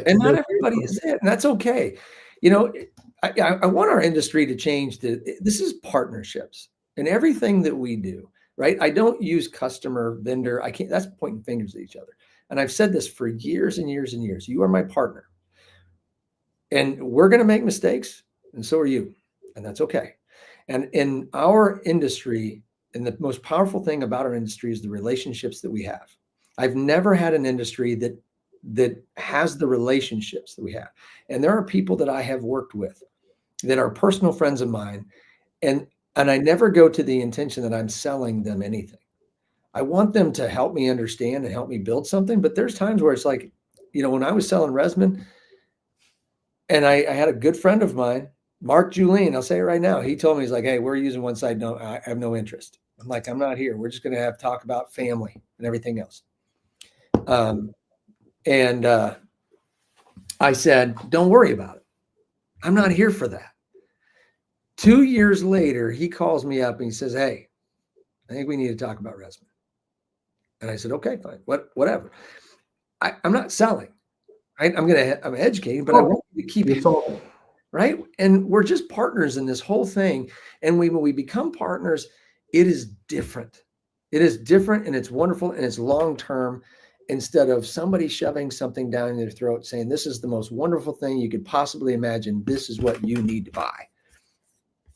And not everybody is it, and that's okay. I want our industry to change. This is partnerships and everything that we do, right? I don't use customer, vendor. I can't. That's pointing fingers at each other. And I've said this for years and years and years. You are my partner, and we're going to make mistakes, and so are you, and that's okay. And in our industry, and the most powerful thing about our industry is the relationships that we have. I've never had an industry that has the relationships that we have. And there are people that I have worked with that are personal friends of mine. And I never go to the intention that I'm selling them anything. I want them to help me understand and help me build something. But there's times where it's like, when I was selling Resman, And I had a good friend of mine, Mark Julien, I'll say it right now. He told me, he's like, hey, we're using one side. No, I have no interest. I'm like, I'm not here. We're just going to have talk about family and everything else. And I said, don't worry about it. I'm not here for that. 2 years later, he calls me up and he says, hey, I think we need to talk about Resman. And I said, okay, fine, whatever. I'm not selling, right? I'm educating, but I want you to keep it, right? And we're just partners in this whole thing. And when we become partners, it is different. It is different, and it's wonderful, and it's long-term, instead of somebody shoving something down their throat saying, this is the most wonderful thing you could possibly imagine. This is what you need to buy.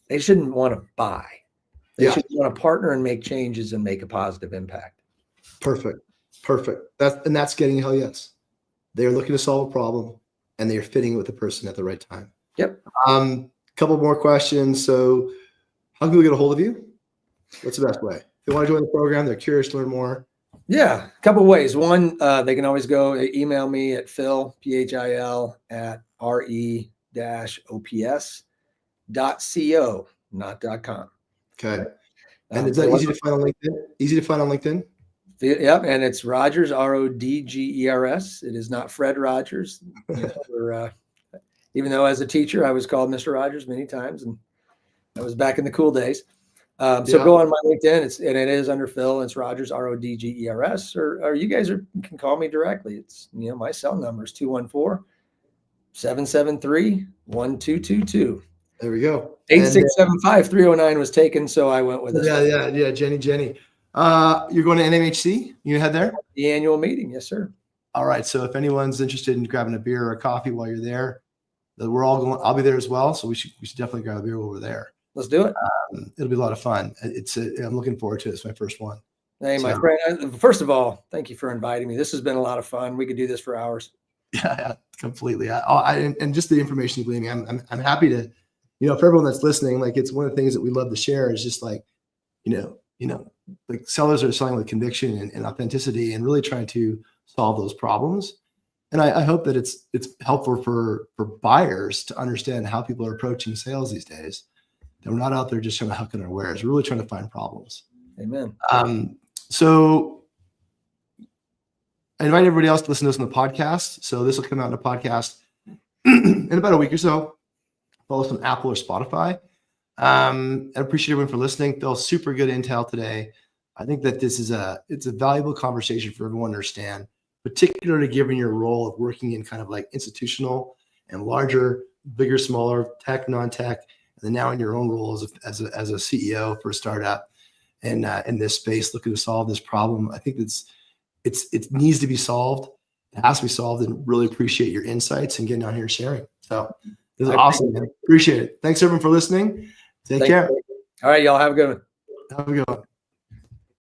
They shouldn't want to buy. They should want to partner and make changes and make a positive impact. Perfect. That's getting hell yes. They're looking to solve a problem, and they're fitting it with the person at the right time. Yep. Couple more questions. So how can people get a hold of you? What's the best way? If they want to join the program, they're curious to learn more. Yeah, a couple of ways. One, they can always email me at Phil, PHIL, at re-ops.co, not .com. Okay. And is that easy to find on LinkedIn? Easy to find on LinkedIn? Yep, and it's Rodgers, Rodgers. It is not Fred Rodgers. Even though as a teacher I was called Mr. Rodgers many times, and that was back in the cool days. So go on my LinkedIn. It is under Phil. It's Rodgers, Rodgers, or you guys can call me directly. It's my cell number is 214-773-1222. There we go. 8675-309 was taken, so I went with it. Yeah. Jenny. You're going to NMHC? You head there? The annual meeting, yes, sir. All right. So if anyone's interested in grabbing a beer or a coffee while you're there, we're all going. I'll be there as well. So we should definitely grab a beer while we're there. Let's do it. It'll be a lot of fun. I'm looking forward to it. It's my first one. Hey, my friend. First of all, thank you for inviting me. This has been a lot of fun. We could do this for hours. Yeah, completely. And just the information you gave me, I'm happy to, for everyone that's listening, like it's one of the things that we love to share is just like, like sellers are selling with conviction and authenticity and really trying to solve those problems. And I hope that it's helpful for buyers to understand how people are approaching sales these days. That we're not out there just trying to huck in our wares. We're really trying to find problems. Amen. So I invite everybody else to listen to this on the podcast. So this will come out in a podcast in about a week or so. Follow us on Apple or Spotify. I appreciate everyone for listening. Phil, super good intel today. I think that it's a valuable conversation for everyone to understand, particularly given your role of working in kind of like institutional and larger, bigger, smaller, tech, non-tech, and then now in your own role as a CEO for a startup and in this space looking to solve this problem. I think it needs to be solved. It has to be solved, and really appreciate your insights and getting out here and sharing. So this is awesome, man. Appreciate it. Thanks everyone for listening. Take care. All right, y'all have a good one. Have a good one.